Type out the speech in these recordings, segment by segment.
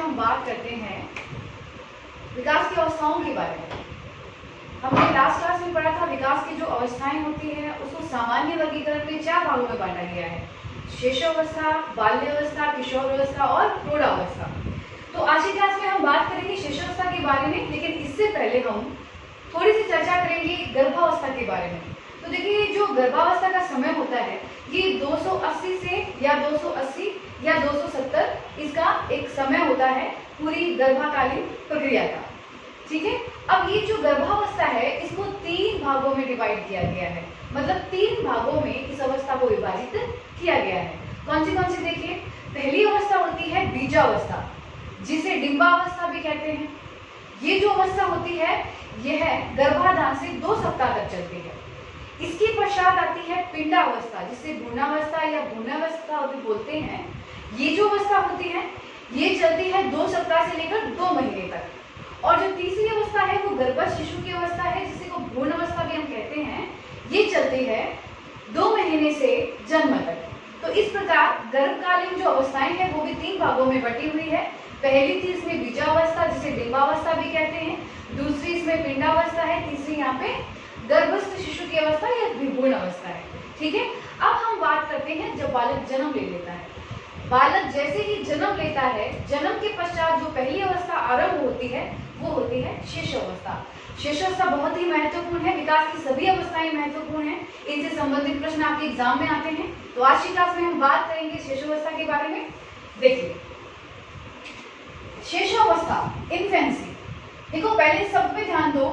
हम बात करते हैं विकास की अवस्थाओं के बारे में। हमने लास्ट क्लास में पढ़ा था विकास की जो अवस्थाएं होती हैं उसको सामान्य वर्गीकरण में 4 भागों में बांटा गया है: शिशुअवस्था, बाल्यावस्था, किशोरावस्था और प्रौढ़ावस्था। तो आज की क्लास में हम बात करेंगे शिशुअवस्था के बारे में, लेकिन इससे पहले हम थोड़ी सी चर्चा करेंगे गर्भावस्था के बारे में। तो देखिए, जो गर्भावस्था का समय होता है ये 280 से या 280 या 270 इसका एक समय होता है पूरी गर्भाकालीन प्रक्रिया का। ठीक है, अब ये जो गर्भावस्था है इसको 3 भागों में डिवाइड किया गया है, मतलब 3 भागों में इस अवस्था को विभाजित किया गया है। कौन सी देखिए, पहली अवस्था होती है बीजावस्था, जिसे डिंबावस्था भी कहते हैं। ये जो अवस्था होती है यह गर्भाधान से 2 सप्ताह तक चलती है। इसके पश्चात आती है पिंडावस्था, जिसे भ्रूणावस्था या भ्रूणावस्था भी बोलते हैं। ये जो अवस्था होती है ये चलती है 2 सप्ताह से लेकर 2 महीने तक। और जो तीसरी अवस्था है वो गर्भस्थ शिशु की अवस्था है, जिसे को भ्रूण अवस्था भी हम कहते हैं। ये चलती है 2 महीने से जन्म तक। तो इस प्रकार गर्भकालीन जो अवस्थाएं हैं वो भी 3 भागों में बटी हुई है। पहली थी इसमें बीजावस्था, जिसे डिंबावस्था भी कहते हैं। दूसरी इसमें पिंडावस्था है। तीसरी यहाँ पे गर्भस्थ शिशु की अवस्था या भ्रूण अवस्था है। ठीक है, अब हम बात करते हैं जब बालक जन्म ले लेता है। बालक जैसे ही जन्म लेता है, जन्म के पश्चात जो पहली अवस्था आरंभ होती है वो होती है शिशुअवस्था। शिशुअवस्था बहुत ही महत्वपूर्ण है, विकास की सभी अवस्थाएं महत्वपूर्ण हैं। इनसे संबंधित प्रश्न आपके एग्जाम में आते हैं। तो आज की क्लास में हम बात करेंगे शिशुअवस्था के बारे में। देखिए, शिशुअवस्था, इन्फेंसी। देखो, पहले शब्द पे ध्यान दो।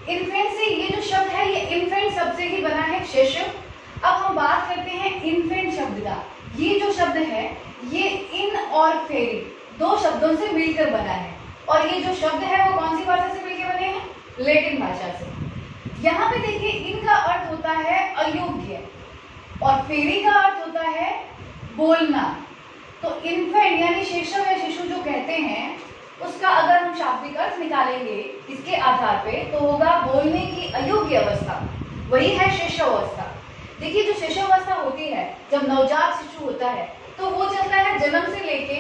इन्फेंसी, ये जो शब्द है ये इन्फेंट शब्द से ही बना है, शिशु। अब हम बात करते हैं इन्फेंट शब्द का। ये जो शब्द है ये इन और फेरी 2 शब्दों से मिलकर बना है। और ये जो शब्द है वो कौन सी भाषा से मिलकर बने हैं? लैटिन भाषा से। यहाँ पे देखिए, इन का अर्थ होता है अयोग्य और फेरी का अर्थ होता है बोलना। तो इन्फेंट यानी शिशु या शिशु जो कहते हैं उसका अगर हम शाब्दिक अर्थ निकालेंगे इसके आधार पे तो होगा बोलने की अयोग्य अवस्था, वही है शिशुअवस्था। देखिए, जो शिशुअवस्था होती है जब नवजात शिशु होता है तो वो चलता है जन्म से लेके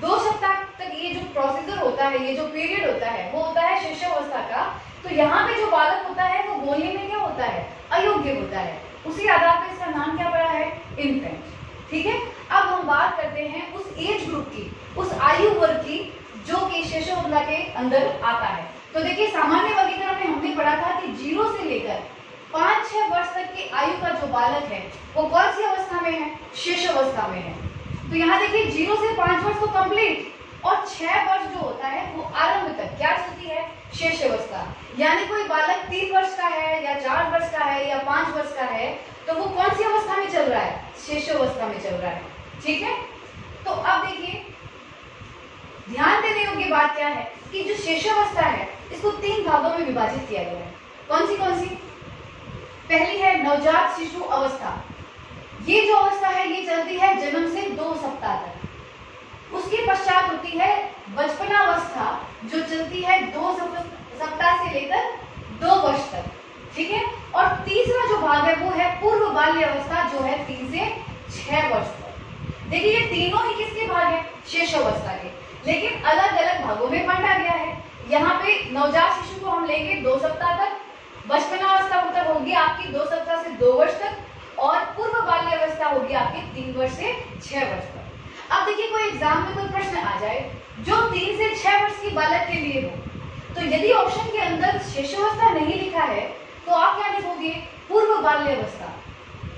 2 सप्ताह तक। ये जो प्रोसीजर होता है, ये जो पीरियड होता है वो होता है शिशुअवस्था का। तो यहाँ पे जो बालक होता है वो बोलने में क्या होता है? अयोग्य होता है। उसी आधार पर इसका नाम क्या पड़ा है? इन्फेंट। ठीक है, अब हम बात करते हैं उस एज ग्रुप की, उस आयु वर्ग की जो कि शिशुअवस्था के अंदर आता है। तो देखिए, सामान्य वर्गीकरण में हमने पढ़ा था कि 0 से लेकर 5-6 वर्ष तक की आयु का जो बालक है वो कौन सी अवस्था में है? शिशुअवस्था में है। तो यहाँ देखिए, 0 से 5 वर्ष तो कंप्लीट, और 6 वर्ष जो होता है वो आरंभ तक क्या चलती है? शिशुअवस्था। यानी कोई बालक 3 वर्ष का है या 4 वर्ष का है या 5 वर्ष का है तो वो कौन सी अवस्था में चल रहा है? शिशुअवस्था में चल रहा है। ठीक है, तो अब देखिए, ध्यान देने योग्य बात क्या है कि जो शिशुअवस्था है इसको 3 भागों में विभाजित किया गया है। कौन सी? पहली है नवजात शिशु अवस्था। ये जो अवस्था है ये चलती है जन्म से 2 सप्ताह तक। उसके पश्चात होती है बचपनावस्था, जो चलती है 2 सप्ताह से लेकर 2 वर्ष तक। ठीक है, और तीसरा जो भाग है वो है पूर्व बाल्य अवस्था, जो है 3 से 6 वर्ष तक। देखिए, ये तीनों ही किसके भाग है? शिशुअवस्था के, लेकिन अलग अलग भागों में बांटा गया है। यहाँ पे नवजात शिशु को हम लेंगे 2 सप्ताह तक, बचपनावस्था तक होगी आपकी 2 सप्ताह से 2 वर्ष तक, और पूर्व बाल्य अवस्था होगी आपकी 3 वर्ष से 6 वर्ष तक। अब देखिए, कोई एग्जाम में कोई प्रश्न आ जाए जो 3 से 6 वर्ष की बालक के लिए हो, तो यदि ऑप्शन के अंदर शिशुअवस्था नहीं लिखा है तो आप क्या लिखोगे? पूर्व बाल्य अवस्था।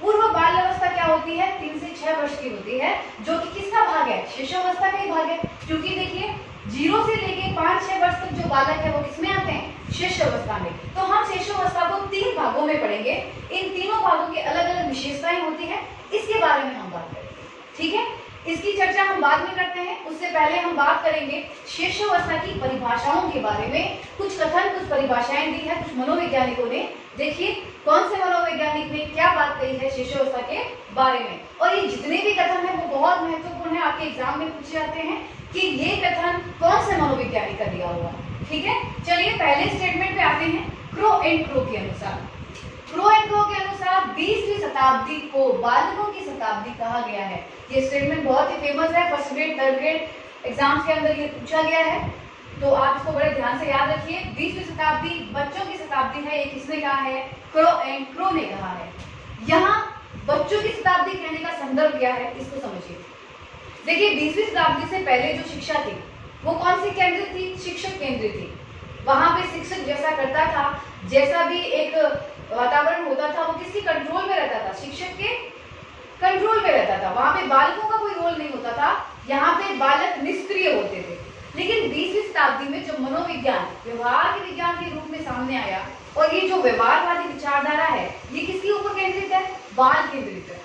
पूर्व बाल्य अवस्था क्या होती है? 3 से 6 वर्ष की होती है, जो कि किसका भाग है? शिशुअवस्था का ही भाग है। क्योंकि देखिए, 0 से लेके 5-6 वर्ष तक जो बालक है वो किसमें आते हैं? शिशुअवस्था में। तो हम शिशुअवस्था को 3 भागों में पढ़ेंगे। इन तीनों भागों की अलग अलग विशेषताएं होती है, इसके बारे में हम बात करेंगे। ठीक है, इसकी चर्चा हम बाद में करते हैं। उससे पहले हम बात करेंगे शिशुअवस्था की परिभाषाओं के बारे में। कुछ कथन, कुछ परिभाषाएं दी है कुछ मनोवैज्ञानिकों ने। देखिए, कौन से मनोवैज्ञानिक ने क्या बात कही है शिशुअवस्था के बारे में। और ये जितने भी कथन है वो बहुत महत्वपूर्ण है, आपके एग्जाम में पूछे जाते हैं कि ये कथन कौन से मनोवैज्ञानिक का दिया हुआ है। ठीक है, चलिए पहले स्टेटमेंट पे आते हैं। क्रो एंड क्रो के अनुसार, क्रो एंड क्रो के अनुसार 20वीं शताब्दी को बालकों की शताब्दी कहा गया है। ये स्टेटमेंट बहुत ही फेमस है, first grade, third grade exams के अंदर ये पूछा गया है, तो आप इसको बड़े ध्यान से याद रखिए। 20वीं शताब्दी बच्चों की शताब्दी है, ये किसने कहा है? क्रो ने कहा है। यहाँ बच्चों की शताब्दी कहने का संदर्भ क्या है, इसको समझिए। देखिए 20वीं शताब्दी से पहले जो शिक्षा थी वो कौन सी केंद्रित थी? शिक्षक केंद्रित थी। वहां पे शिक्षक जैसा करता था, जैसा भी एक वातावरण होता था, वो किसकी कंट्रोल में रहता था? शिक्षक के कंट्रोल में रहता था। वहां पे बालकों का कोई रोल नहीं होता था, यहाँ पे बालक निष्क्रिय होते थे। लेकिन 20वीं शताब्दी में जब मनोविज्ञान व्यवहार के विज्ञान के रूप में सामने आया, और ये जो व्यवहारवादी विचारधारा है ये किसके ऊपर केंद्रित है? बाल केंद्रित है।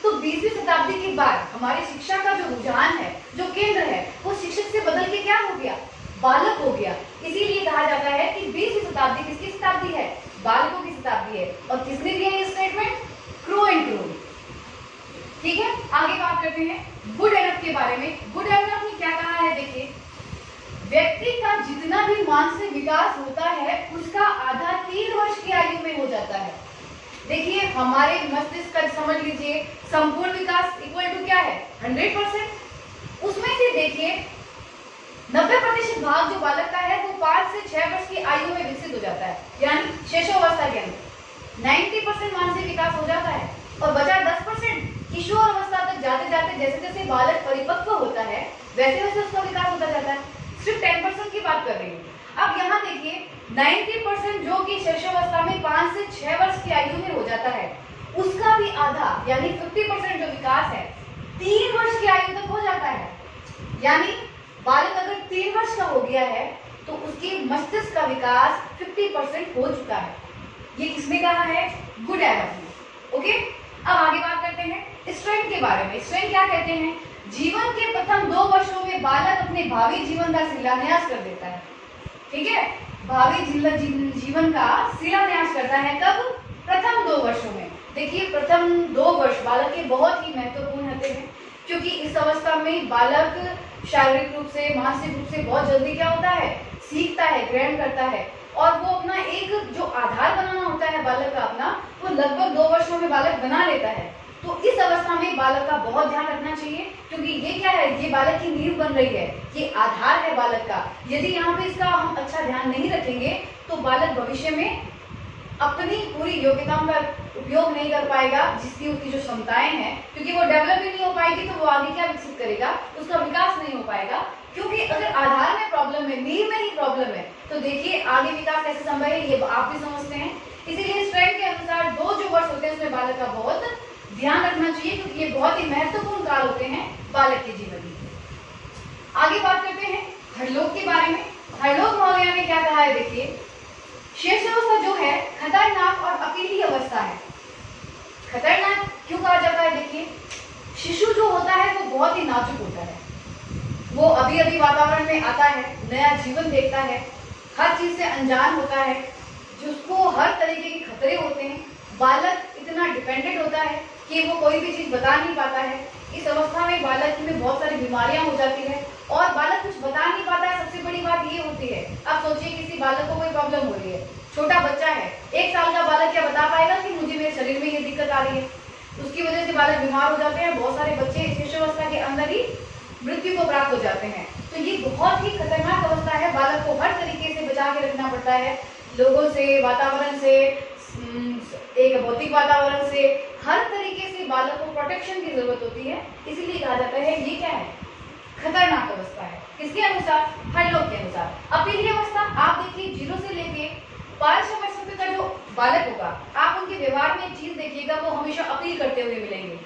तो 20वीं शताब्दी के बाद हमारी शिक्षा का जो रुझान है, जो केंद्र है, वो शिक्षक से बदल के क्या हो गया? बालक हो गया। इसीलिए कहा जाता है कि 20वीं शताब्दी किसकी शताब्दी है? बालकों की शताब्दी है। और किसने दिया ये स्टेटमेंट? Crow and crow. ठीक है, आगे बात करते हैं गुड एनफ के बारे में। गुड एनफ ने क्या कहा है? देखिए, व्यक्ति का जितना भी मानसिक विकास होता है उसका आधा 3 वर्ष की आयु में हो जाता है। देखिए हमारे मस्तिष्क का समझ लीजिए संपूर्ण विकास इक्वल टू क्या है? 100%। उसमें से देखिए 90% भाग जो बालक का है वो 5 से 6 वर्ष की आयु में विकसित हो जाता है, यानी शैशवावस्था के अंदर 90% मानसिक विकास हो जाता है। और बचा 10% किशोर अवस्था तक जाते जाते जैसे जैसे बालक परिपक्व होता है वैसे वैसे उसका विकास होता जाता है। सिर्फ 10% की बात कर रही हूँ। अब यहाँ देखिए 90% जो कि शैशवावस्था में 5 से 6 वर्ष की आयु में हो जाता है, उसका भी आधा यानी 50% जो विकास है 3 वर्ष की आयु तक हो जाता है। यानी बालक अगर 3 वर्ष का हो गया है तो उसकी मस्तिष्क का विकास 50% हो चुका है। ये किसने कहा है? गुड एडम ने। ओके, अब आगे बात करते हैं स्ट्रेंथ के बारे में। स्ट्रेंथ क्या कहते हैं? जीवन के प्रथम 2 वर्षों में बालक अपने भावी जीवन का शिलान्यास कर देता है। ठीक है, भावी जीवन का शिलान्यास करता है कब? प्रथम 2 वर्षों में। देखिए प्रथम 2 वर्ष बालक के बहुत ही महत्वपूर्ण होते हैं, क्योंकि इस अवस्था में बालक शारीरिक रूप से मानसिक रूप से बहुत जल्दी क्या होता है? सीखता है, ग्रहण करता है। और वो अपना एक जो आधार बनाना होता है बालक का अपना, वो लगभग 2 वर्षों में बालक बना लेता है। तो इस अवस्था में बालक का बहुत ध्यान रखना चाहिए, क्योंकि ये क्या है? ये बालक की नींव बन रही है, ये आधार है बालक का। यदि यहाँ पे इसका हम अच्छा ध्यान नहीं रखेंगे तो बालक भविष्य में अपनी पूरी योग्यताओं का उपयोग नहीं कर पाएगा, जिसकी उसकी जो क्षमताएं हैं, क्योंकि वो डेवलप ही नहीं हो पाएगी तो वो आगे क्या विकसित करेगा? उसका विकास नहीं हो पाएगा। क्योंकि अगर आधार में प्रॉब्लम है, नींव में ही प्रॉब्लम है, तो देखिए आगे विकास कैसे संभव है ये आप भी समझते हैं। इसीलिए स्ट्रेंथ के अनुसार 2 जो वर्ष होते हैं उसमें बालक का बहुत ध्यान रखना चाहिए, क्योंकि ये बहुत ही महत्वपूर्ण काल होते हैं बालक के जीवन में। आगे बात करते हैं हरलोक के बारे में। हरलोक महोदया ने क्या कहा है? देखिए शैशवावस्था जो है खतरनाक और अकेली अवस्था है। खतरनाक क्यों कहा जाता है? देखिए शिशु जो होता है वो बहुत ही नाजुक होता है, वो अभी अभी वातावरण में आता है, नया जीवन देखता है, हर चीज से अनजान होता है, जिसको हर तरीके के खतरे होते हैं। बालक इतना डिपेंडेंट होता है कि वो कोई भी चीज बता नहीं पाता है। इस अवस्था में बालक में बहुत सारी बीमारियां हो जाती है और बालक कुछ बता नहीं पाता है। सबसे बड़ी बात ये होती है, अब सोचिए किसी बालक को कोई प्रॉब्लम हो रही है, छोटा बच्चा है, 1 साल का बालक क्या बता पाएगा कि मुझे मेरे शरीर में ये दिक्कत आ रही है? उसकी वजह से बालक बीमार हो जाते हैं। बहुत सारे बच्चे शिशुअवस्था के अंदर ही मृत्यु को प्राप्त हो जाते हैं। तो ये बहुत ही खतरनाक अवस्था है, बालक को हर तरीके से बचा के रखना पड़ता है, लोगों से, वातावरण से, एक भौतिक वातावरण से, हर तरीके से बालक को प्रोटेक्शन की जरूरत होती है। इसीलिए कहा जाता है ये क्या है? खतरनाक अवस्था है। किसके अनुसार? हरलोक के अनुसार। अकेली अवस्था आप देखिए 0 से लेके 5 वर्ष तक का जो बालक होगा, आप उनके व्यवहार में एक चीज देखिएगा, वो हमेशा अपील करते हुए मिलेंगे।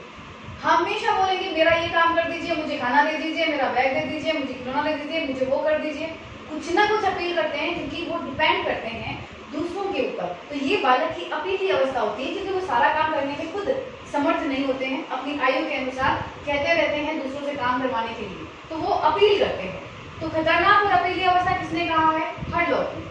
हमेशा बोलेंगे मेरा ये काम कर दीजिए, मुझे खाना दे दीजिए, मेरा बैग दे दीजिए, मुझे खिलौना दे दीजिए, मुझे वो कर दीजिए। कुछ ना कुछ अपील करते हैं, क्योंकि वो डिपेंड करते हैं दूसरों के ऊपर। तो ये बालक की अपीली अवस्था होती है, क्योंकि वो सारा काम करने में खुद समर्थ नहीं होते हैं, अपनी आयु के अनुसार कहते रहते हैं दूसरों से काम करवाने के लिए, तो वो अपील करते हैं। तो खतरनाक और अपीली अवस्था किसने कहा है? हरलोक ने।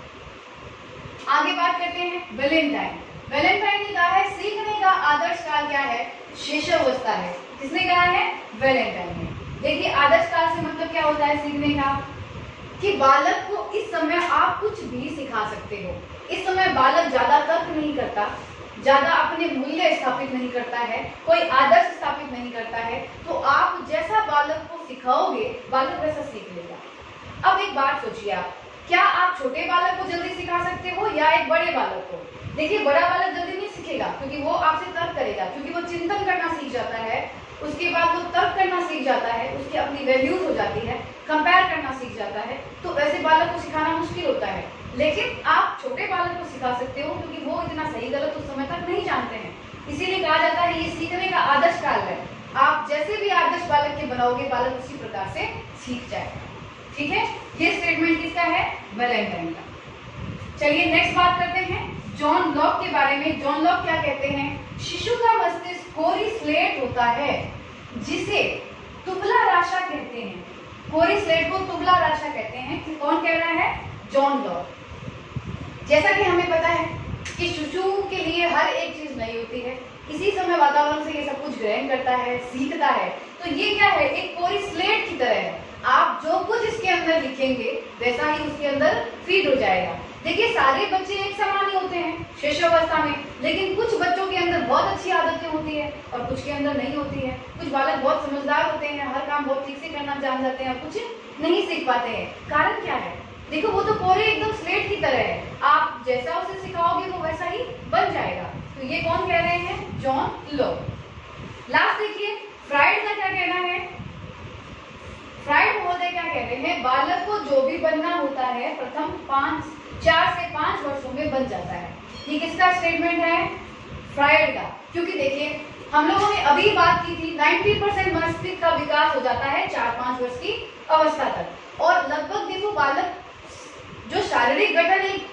आगे बात करते हैं वैलेंटाइन। वैलेंटाइन ने कहा है सीखने का आदर्श काल क्या है? शैशवावस्था है। किसने कहा है? वैलेंटाइन ने। देखिए आदर्श काल से मतलब क्या होता है सीखने का? कि बालक को इस समय आप कुछ भी सिखा सकते हो। इस समय बालक ज्यादा तर्क नहीं करता, ज्यादा अपने मूल्य स्थापित नहीं करता है, कोई आदर्श स्थापित नहीं करता है, तो आप जैसा बालक को सिखाओगे बालक वैसा सीख लेगा। अब एक बात सोचिए आप, क्या आप छोटे बालक को जल्दी सिखा सकते हो या एक बड़े बालक को? देखिए बड़ा बालक जल्दी नहीं सीखेगा क्योंकि वो आपसे तर्क करेगा, क्योंकि वो चिंतन करना सीख जाता है, उसके बाद वो तर्क करना सीख जाता है, उसकी अपनी वैल्यूज हो जाती है, कंपेयर करना सीख जाता है, तो वैसे बालक को सिखाना मुश्किल होता है। लेकिन आप छोटे बालक को सिखा सकते हो क्योंकि वो इतना सही गलत उस समय तक नहीं जानते हैं, इसीलिए कहा जाता है ये सीखने का आदर्श काल है। आप जैसे भी आदर्श बालक के बनाओगे बालक उसी प्रकार से सीख जाएगा। ठीक है, ये स्टेटमेंट किसका है? वैलेंटाइन का। चलिए नेक्स्ट बात करते हैं जॉन लॉक के बारे में। जॉन लॉक क्या कहते हैं? शिशु का मस्तिष्क कोरी स्लेट होता है जिसे तुबला राशा कहते हैं। कोरी स्लेट को तुबला राशा कहते हैं। कि कौन कह रहा है? John Locke. जैसा कि हमें पता है कि शिशु के लिए हर एक चीज नई होती है, इसी समय वातावरण से ये सब कुछ ग्रहण करता है, सीखता है, तो ये क्या है? एक कोरी स्लेट की तरह है। आप जो कुछ इसके अंदर लिखेंगे वैसा ही उसके अंदर फीड हो जाएगा। देखिए सारे बच्चे एक समान ही होते हैं शिशुअवस्था में, लेकिन कुछ बच्चों के अंदर बहुत अच्छी आदतें होती है और कुछ के अंदर नहीं होती है। कुछ बालक बहुत समझदार होते हैं, हर काम बहुत ठीक से करना जान जाते हैं, और कुछ नहीं सीख पाते हैं। कारण क्या है? देखो वो तो कोरे एकदम स्लेट की तरह है, आप जैसा उसे सिखाओगे वो वैसा ही बन जाएगा। तो ये कौन कह रहे हैं? John Locke. लास्ट देखिए फ्राइड का क्या कहना है। फ्राइड महोदय क्या कहते हैं? बालक को जो भी बनना होता है प्रथम 4 से 5 वर्षों में बन जाता है। ये किसका स्टेटमेंट है? फ्राइड का। क्योंकि देखिए हम लोगों ने अभी बात की थी 90% मस्तिष्क का विकास हो जाता है 4-5 वर्ष की अवस्था तक, और लगभग देखो बालक जो शारीरिक गठन एक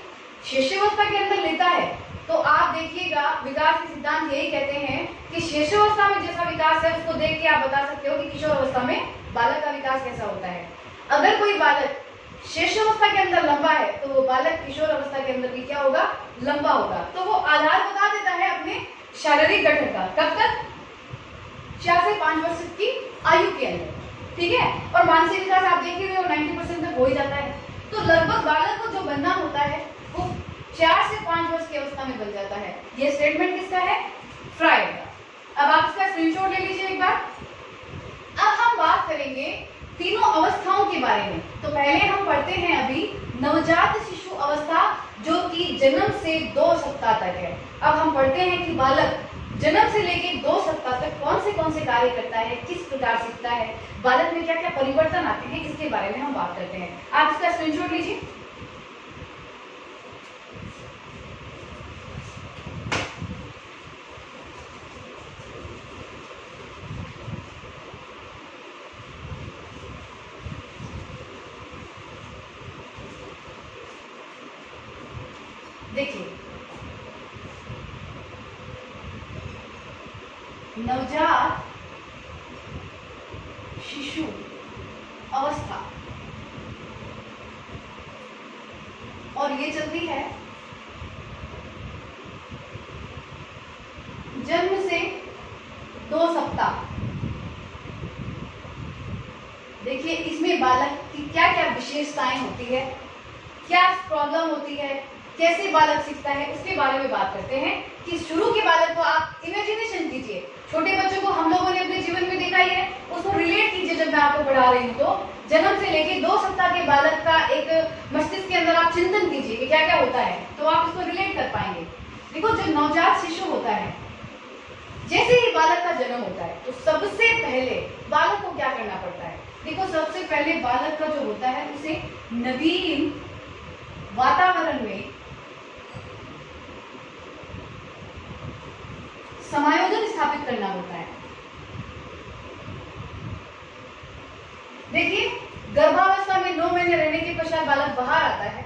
शिशुअवस्था के अंदर लेता है, तो आप देखिएगा विकास के सिद्धांत यही कहते हैं कि शिशुअवस्था में जैसा विकास है उसको देख के आप बता सकते हो कि किशोर अवस्था में बालक का विकास कैसा होता है। अगर कोई बालक शिशुअवस्था के अंदर लंबा है तो वो बालक किशोर अवस्था के अंदर भी क्या होगा? लंबा होगा। तो वो आधार बता देता है अपने शारीरिक गठन का। कब तक? 4 से 5 वर्ष की आयु के अंदर। ठीक है, और मानसिक विकास आप देख ही रहे हो 90% तक हो ही जाता है। तो लगभग बालक को जो बनना होता है वो 4 से 5 वर्ष की अवस्था में बन जाता है। ये स्टेटमेंट किसका है? फ्राइड का। अब आप इसका स्क्रीनशॉट ले लीजिए एक बार। अब हम बात करेंगे तीनों अवस्थाओं के बारे में। तो पहले हम पढ़ते हैं अभी नवजात शिशु अवस्था जो कि जन्म से 2 सप्ताह तक है। अब हम पढ़ते हैं कि बालक जन्म से लेकर 2 सप्ताह तक कौन से कार्य करता है, किस प्रकार सीखता है, बालक में क्या क्या परिवर्तन आते हैं, इसके बारे में हम बात करते हैं। आप इसका स्क्रीनशॉट लीजिए। देखिए नवजात शिशु अवस्था, और ये चलती है जन्म से 2 सप्ताह। देखिए इसमें बालक की क्या क्या विशेषताएं होती है, क्या प्रॉब्लम होती है, कैसे बालक सीखता है, उसके बारे में बात करते हैं। कि शुरू के बालक को आप इमेजिनेशन कीजिए। छोटे बच्चों को हम लोगों ने अपने जीवन में देखा ही है, उसको रिलेट कीजिए। जब मैं आपको पढ़ा रही हूँ तो जन्म से लेके 2 सप्ताह के बालक का एक मस्तिष्क के अंदर आप चिंतन कीजिए कि क्या क्या होता है, तो आप इसको रिलेट कर पाएंगे। देखो जब नवजात शिशु होता है, जैसे ही बालक का जन्म होता है तो सबसे पहले बालक को क्या करना पड़ता है? देखो सबसे पहले बालक का जो होता है उसे नवीन वातावरण में समायोजन स्थापित करना होता है। देखिए गर्भावस्था में 9 महीने रहने के पश्चात बालक बाहर आता है।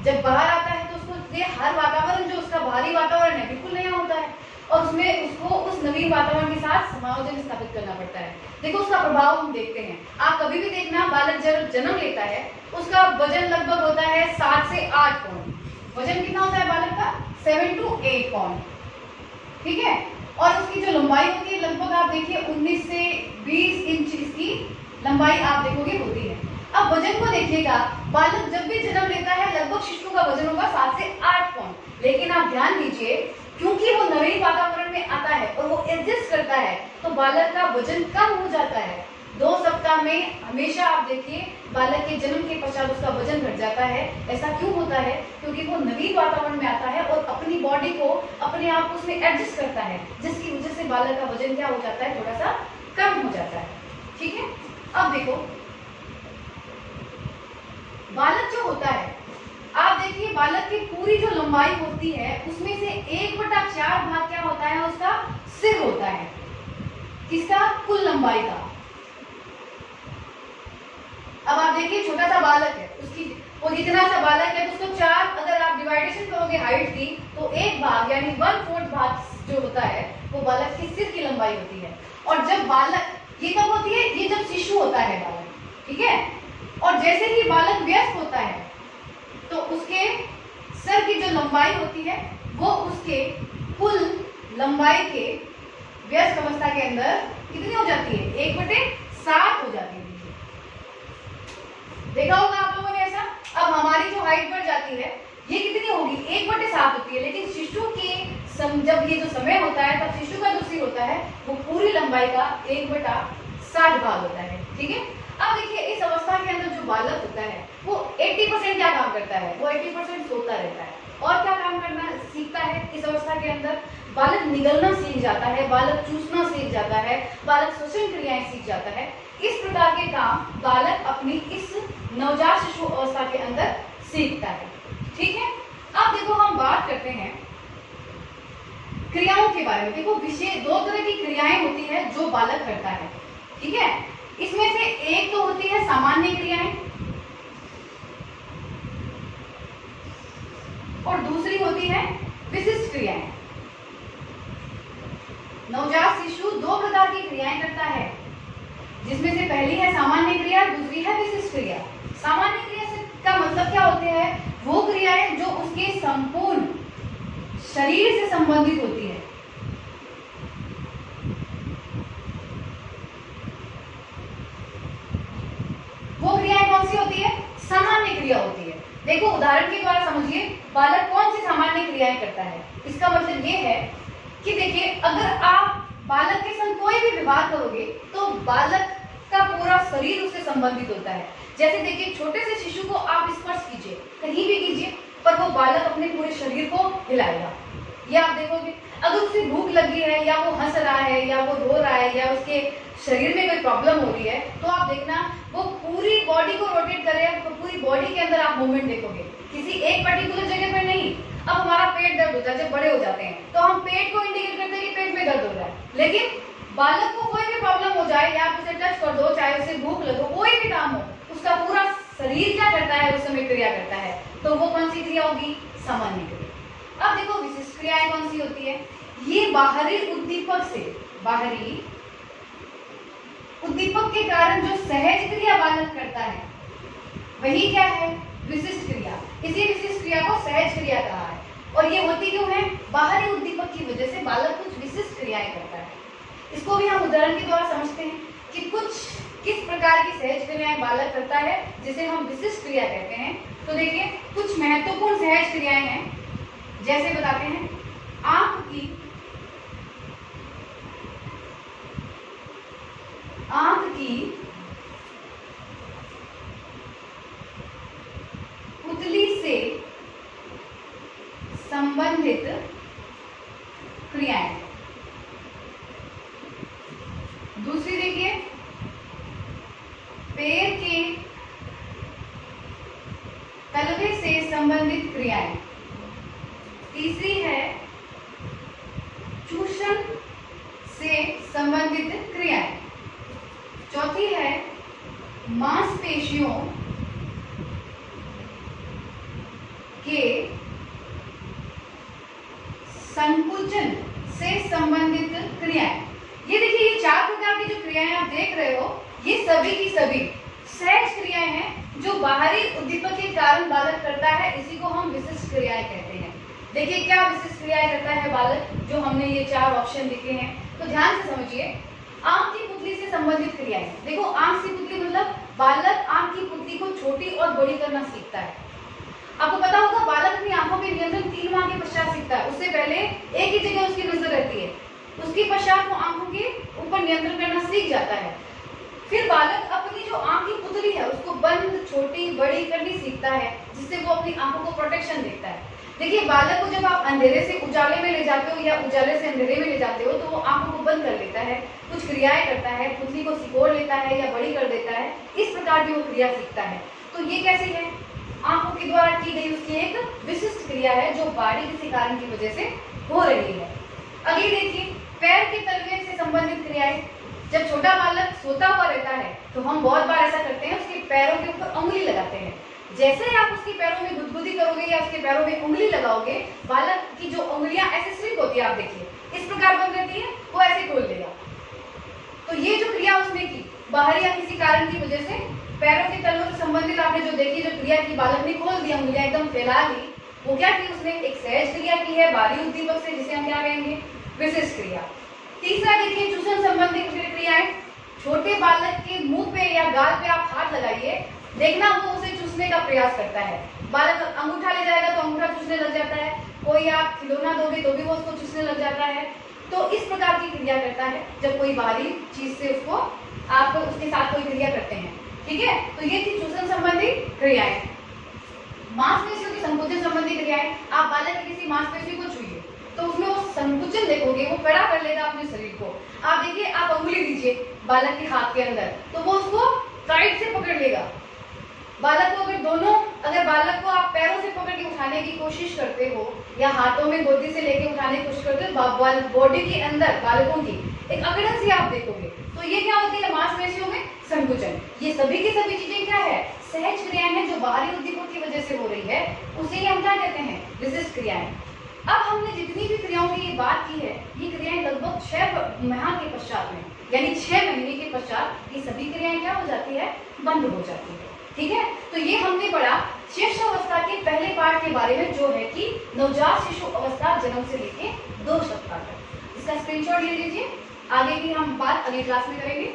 जब बाहर आता है तो उसको ये हर वातावरण जो उसका बाहरी वातावरण है बिल्कुल नया होता है, और उसमें उसको उस नवीन वातावरण के साथ समायोजन स्थापित करना पड़ता है। देखो उसका प्रभाव हम देखते हैं। आप कभी भी देखना बालक जब जन्म लेता है उसका वजन लगभग होता है 7 से 8 पाउंड। वजन कितना होता है बालक का? 7 to 8 पाउंड। ठीक है, और उसकी जो लंबाई होती है लगभग आप देखिए 19 से 20 इंच इसकी लंबाई आप देखोगे होती है। अब वजन को देखिएगा, बालक जब भी जन्म लेता है लगभग शिशु का वजन होगा 7 से 8 पाउंड। लेकिन आप ध्यान दीजिए क्योंकि वो नवीन वातावरण में आता है और वो एडजस्ट करता है, तो बालक का वजन कम हो जाता है। 2 सप्ताह में हमेशा आप देखिए बालक के जन्म के पश्चात उसका वजन घट जाता है। ऐसा क्यों होता है? क्योंकि वो नवीन वातावरण में आता है और अपनी बॉडी को, अपने आप को उसमें एडजस्ट करता है, जिसकी वजह से बालक का वजन क्या हो जाता है, थोड़ा सा कम हो जाता है। ठीक है, अब देखो बालक जो होता है, आप देखिए बालक की पूरी जो लंबाई होती है उसमें से 1/4 भाग क्या होता है, उसका सिर होता है। किसका? कुल लंबाई का। अब आप देखिए छोटा सा बालक है, उसकी वो जितना सा बालक है तो उसको 4 अगर आप डिवाइडेशन करोगे हाइट की तो 1 भाग यानी 1/4 भाग जो होता है वो बालक की सिर की लंबाई होती है। और जब बालक, ये कब होती है? ये जब शिशु होता है बालक, ठीक है। और जैसे ही बालक वयस्क होता है तो उसके सर की जो लंबाई होती है वो उसके कुल लंबाई के व्यस्क अवस्था के अंदर कितनी हो जाती है? 1/7 हो जाती है। देखा होगा आप लोगों ने ऐसा। अब हमारी जो हाइट बढ़ जाती है ये कितनी होगी? 1/7 होती है, लेकिन शिशु के जब ये जो समय होता है तब शिशु का जो सिर होता है वो पूरी लंबाई का 1/7 भाग होता है। ठीक है, अब देखिए इस अवस्था के अंदर जो बालक होता है वो 80% क्या काम करता है? वो 80% सोता रहता है। और क्या काम करना सीखता है इस अवस्था के अंदर? बालक निगलना सीख जाता है, बालक चूसना सीख जाता है, बालक श्वसन क्रियाएं सीख जाता है। इस प्रकार के काम बालक अपनी इस नवजात शिशु अवस्था के अंदर सीखता है। ठीक है, अब देखो हम बात करते हैं क्रियाओं के बारे में। देखो विशेष 2 तरह की क्रियाएं होती है जो बालक करता है। ठीक है, इसमें से एक तो होती है सामान्य क्रियाएं और दूसरी होती है विशिष्ट क्रियाएं। नवजात शिशु 2 प्रकार की क्रियाएं करता है, जिसमें से पहली है सामान्य क्रिया, दूसरी है विशिष्ट क्रिया। सामान्य क्रिया से का मतलब क्या होते हैं? वो क्रियाएं जो उसके संपूर्ण शरीर से संबंधित होती है। वो क्रियाएं कौन सी होती है? सामान्य क्रिया होती है। देखो उदाहरण के द्वारा समझिए बालक कौन सी सामान्य क्रियाएं करता है। इसका मतलब ये है कि देखिए अगर आप बालक के संग कोई भी व्यवहार करोगे तो बालक का पूरा शरीर उससे संबंधित होता है। जैसे देखिए छोटे से शिशु को आप स्पर्श कीजिए, कहीं भी कीजिए, पर वो बालक अपने पूरे शरीर को हिलाएगा। ये आप देखोगे। अगर उसे भूख लगी है या वो हंस रहा है या वो रो रहा है या उसके शरीर में कोई प्रॉब्लम हो रही है तो आप देखना वो पूरी बॉडी को रोटेट करेगा, तो पूरी बॉडी के अंदर आप मूवमेंट देखोगे, किसी एक पर्टिकुलर जगह पर नहीं। अब हमारा पेट दर्द होता है जब बड़े हो जाते हैं तो हम पेट को इंडिकेट करते हैं कि पेट में दर्द हो रहा है, लेकिन बालक को कोई भी प्रॉब्लम हो जाए या आप उसे टच कर दो, चाहे उसे भूख लगो, कोई भी काम हो, उसका पूरा शरीर क्या करता है? उस समय क्रिया करता है। तो वो कौन सी क्रिया होगी? सामान्य क्रिया। अब देखो विशिष्ट क्रियाएं कौन सी होती है? ये बाहरी उद्दीपक से, बाहरी उद्दीपक के कारण जो सहज क्रिया बालक करता है वही क्या है? विशिष्ट क्रिया। इसी विशिष्ट क्रिया को सहज क्रिया कहा है। और ये होती क्यों है? बाहरी उद्दीपक की वजह से बालक कुछ विशिष्ट क्रियाएं करता है। इसको भी हम उदाहरण के द्वारा समझते हैं कि कुछ किस प्रकार की सहज क्रियाएं बालक करता है जिसे हम विशिष्ट क्रिया कहते हैं। तो देखिए कुछ महत्वपूर्ण सहज क्रियाएं हैं, जैसे बताते हैं आंख की पुतली से संबंधित क्रियाएं। दूसरी देखिए पैर के तलवे से संबंधित क्रियाएं। तीसरी है चूषण से संबंधित क्रियाएं। चौथी है मांसपेशियों के संकुचन से संबंधित क्रियाएं। ये देखिए ये 4 प्रकार की जो क्रियाएं आप देख रहे हो ये सभी की सभी सहज क्रियाएं हैं जो बाहरी उद्दीपक के कारण बालक करता है। इसी को हम विशिष्ट क्रियाएं कहते हैं। देखिए क्या विशिष्ट क्रियाएं करता है बालक, जो हमने ये 4 ऑप्शन लिखे हैं। तो ध्यान से समझिए आंख की पुतली से संबंधित क्रियाएं। देखो आंख की पुतली मतलब बालक आंख की पुतली को छोटी और बड़ी करना सीखता है। आपको पता होगा बालक अपनी आंखों पे नियंत्रण 3 माह के पश्चात सीखता है। उससे पहले एक ही जगह उसकी नजर रहती है, उसके पश्चात वो आंखों के ऊपर नियंत्रण करना सीख जाता है। फिर बालक अपनी जो आंख की पुतली है उसको बंद, छोटी, बड़ी करनी सीखता है, जिससे वो अपनी आंखों को प्रोटेक्शन देखता है। देखिए, बालक को जब आप अंधेरे से उजाले में ले जाते हो या उजाले से अंधेरे में ले जाते हो तो वो आंखों को बंद कर लेता है, कुछ क्रियाएं करता है, पुतली को सिकोड़ लेता है या बड़ी कर देता है। इस प्रकार की वो क्रिया सीखता है। तो ये कैसे है? आंखों के द्वारा की गई उसकी एक विशिष्ट क्रिया है जो बाहरी किसी कारण की वजह से हो रही है। अगली देखिए, पैर के तलवे से संबंधित क्रियाएं। जब छोटा बालक सोता हुआ रहता है तो हम बहुत बार ऐसा करते हैं, उसके पैरों के ऊपर उंगली लगाते हैं। जैसे ही आप उसके पैरों में गुदगुदी करोगे या उसके पैरों में उंगली लगाओगे, बालक की जो उंगलियां ऐसे स्लिप होती है, आप देखिए इस प्रकार बंद रहती है, वो ऐसे खोल देगा। तो ये जो क्रिया उसने की बाहरी या किसी कारण की वजह से, पैरों के तलवों से संबंधित आपने जो देखी जो क्रिया की, बालक ने खोल दिया, उंगलियां एकदम फैला ली, वो क्या की उसने? एक सहज क्रिया की है बाहरी उद्दीपक से, जिसे हम क्या कहेंगे? विशिष्ट क्रिया। तीसरा देखिए, चूषण संबंधित क्रियाएं। छोटे बालक के मुंह पे या गाल पे आप हाथ लगाइए, देखना वो उसे चूसने का प्रयास करता है। बालक अंगूठा ले जाएगा तो अंगूठा चूसने लग जाता है, कोई आप खिलौना दोगे तो भी वो उसको चूसने लग जाता है। तो इस प्रकार की क्रिया करता है जब कोई बाहरी चीज से उसको आप उसके साथ कोई क्रिया करते हैं। ठीक है, तो ये थी चूषण संबंधी क्रियाएं। मांसपेशियों की संकुचन संबंधी क्रियाएं। आप बालक की किसी मांसपेशी को छुइए तो उसमें वो संकुचन देखोगे, वो कड़ा कर लेगा अपने शरीर को। आप देखिए, आप उंगली दीजिए बालक के हाथ के अंदर तो वो उसको टाइट से पकड़ लेगा। बालक को अगर बालक को आप पैरों से पकड़ के उठाने की कोशिश करते हो या हाथों में गोदी से लेके उठाने की कोशिश करते हो, बॉडी के अंदर बालकों की एक अकड़न सी आप देखोगे। तो ये क्या होती है? मांसपेशियों में संकुचन। ये सभी की सभी चीजें क्या है? सहज क्रियाएं हैं जो बाहरी उद्दीपक की वजह से हो रही है, उसे ही हम क्या कहते हैं? विशिष्ट क्रियाएं। अब हमने जितनी भी क्रियाओं की ये बात की है, ये क्रियाएं लगभग 6 माह के पश्चात में, यानी 6 महीने के पश्चात ये सभी क्रियाएं क्या हो जाती है? बंद हो जाती है। ठीक है, तो ये हमने पढ़ा शिशु अवस्था के पहले पार्ट के बारे में, जो है कि नवजात शिशु अवस्था जन्म से लेके 2 सप्ताह तक। इसका स्क्रीनशॉट ले लीजिए, आगे की हम बात अगली क्लास में करेंगे।